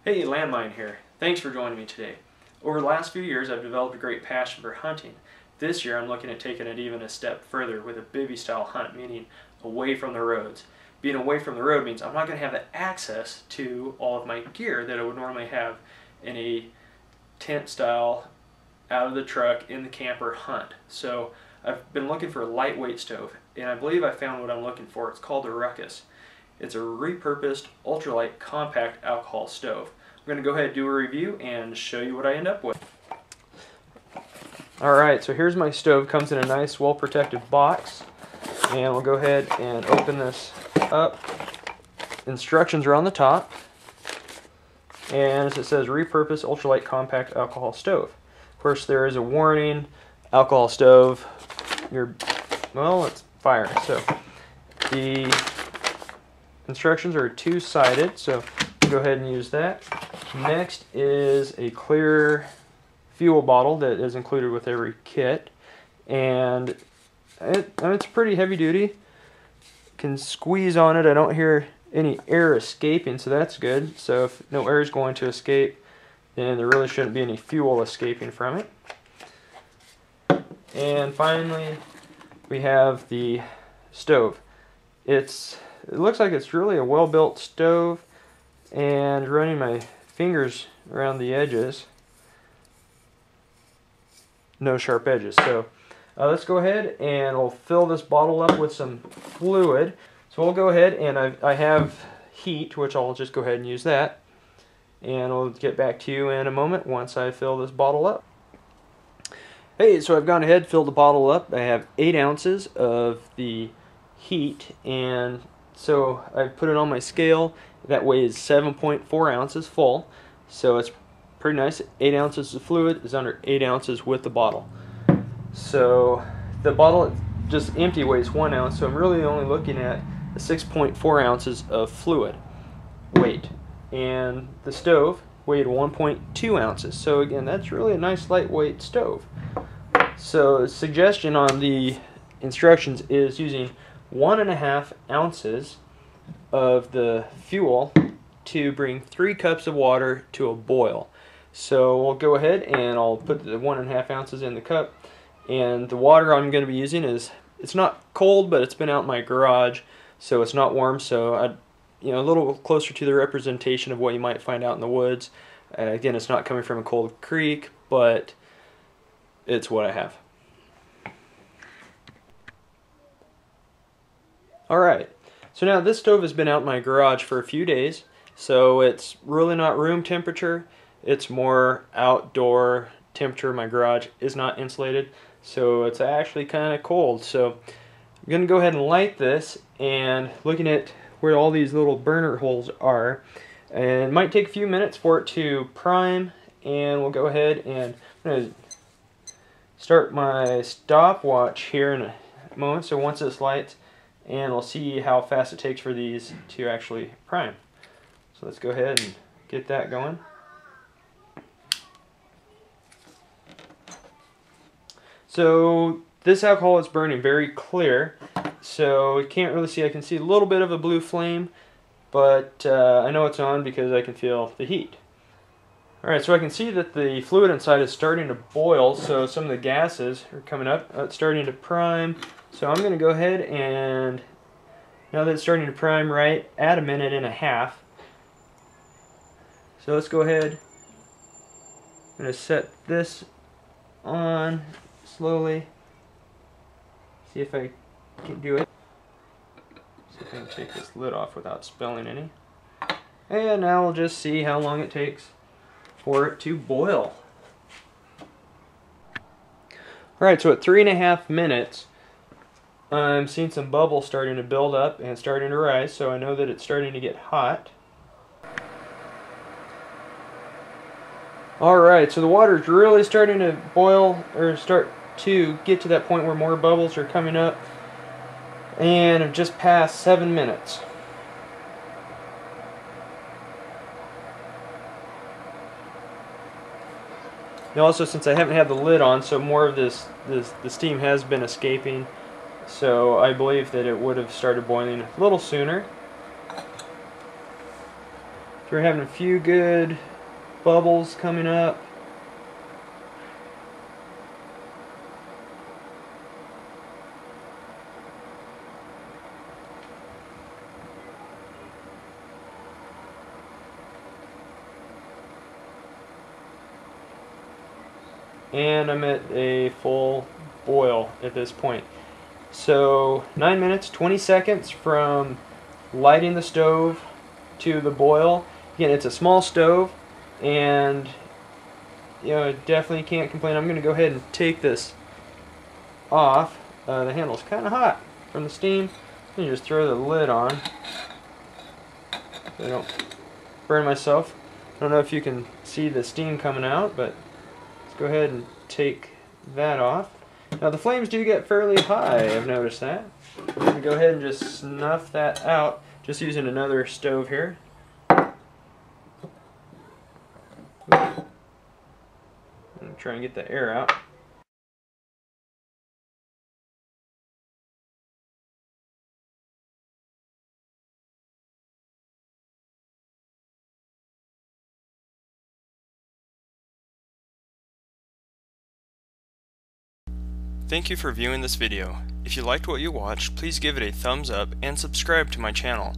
Hey, Landmine here. Thanks for joining me today. Over the last few years, I've developed a great passion for hunting. This year, I'm looking at taking it even a step further with a bivvy-style hunt, meaning away from the roads. Being away from the road means I'm not going to have the access to all of my gear that I would normally have in a tent-style, out of the truck, in the camper hunt. So I've been looking for a lightweight stove, and I believe I found what I'm looking for. It's called the Ruckus. It's a repurposed, ultralight, compact alcohol stove. I'm going to go ahead and do a review and show you what I end up with. Alright, so here's my stove. Comes in a nice, well-protected box. And we'll go ahead and open this up. Instructions are on the top. And as it says, repurposed, ultralight, compact alcohol stove. Of course, there is a warning. Alcohol stove, well, it's fire. So the instructions are two-sided, so go ahead and use that. Next is a clear fuel bottle that is included with every kit, and it's pretty heavy duty. Can squeeze on it. I don't hear any air escaping, so that's good. So if no air is going to escape, then there really shouldn't be any fuel escaping from it. And finally, we have the stove. It looks like it's really a well-built stove, and running my fingers around the edges, no sharp edges. So let's go ahead and we'll fill this bottle up with some fluid. So we'll go ahead, and I have heat, which I'll just go ahead and use that, and I'll get back to you in a moment once I fill this bottle up. Hey, so I've gone ahead, filled the bottle up. I have 8 ounces of the heat, and so I've put it on my scale. That weighs 7.4 ounces full, so it's pretty nice. 8 ounces of fluid is under 8 ounces with the bottle. So the bottle just empty weighs 1 ounce, so I'm really only looking at 6.4 ounces of fluid weight. And the stove weighed 1.2 ounces, so again, that's really a nice lightweight stove. So the suggestion on the instructions is using 1.5 ounces of the fuel to bring 3 cups of water to a boil. So we'll go ahead and I'll put the 1.5 ounces in the cup, and the water I'm going to be using it's not cold, but it's been out in my garage, so it's not warm. So a little closer to the representation of what you might find out in the woods. Again, it's not coming from a cold creek, but it's what I have. Alright, so now this stove has been out in my garage for a few days, so it's really not room temperature, it's more outdoor temperature. My garage is not insulated, so it's actually kind of cold. So I'm going to go ahead and light this, and looking at where all these little burner holes are, and it might take a few minutes for it to prime, and we'll go ahead and I'm going to start my stopwatch here in a moment. So once this lights, and we'll see how fast it takes for these to actually prime. So let's go ahead and get that going. So this alcohol is burning very clear, so you can't really see. I can see a little bit of a blue flame, but I know it's on because I can feel the heat. Alright, so I can see that the fluid inside is starting to boil, so some of the gases are coming up. It's starting to prime, so I'm going to go ahead and, now that it's starting to prime right at 1.5 minutes, so let's go ahead. I'm going to set this on slowly, see if I can do it. See if I can take this lid off without spilling any. And now we'll just see how long it takes for it to boil. Alright, so at 3.5 minutes, I'm seeing some bubbles starting to build up and starting to rise, so I know that it's starting to get hot. Alright, so the water's really starting to boil, or start to get to that point where more bubbles are coming up, and I've just passed 7 minutes. Now also, since I haven't had the lid on, so more of the steam has been escaping, so I believe that it would have started boiling a little sooner. So we're having a few good bubbles coming up. And I'm at a full boil at this point. So 9 minutes, 20 seconds from lighting the stove to the boil. Again, it's a small stove, and you know, definitely can't complain. I'm going to go ahead and take this off. The handle's kind of hot from the steam. I'm going to just throw the lid on so I don't burn myself. I don't know if you can see the steam coming out, but let's go ahead and take that off. Now the flames do get fairly high, I've noticed that. I'm going to go ahead and just snuff that out, just using another stove here. I'm going to try and get the air out. Thank you for viewing this video. If you liked what you watched, please give it a thumbs up and subscribe to my channel.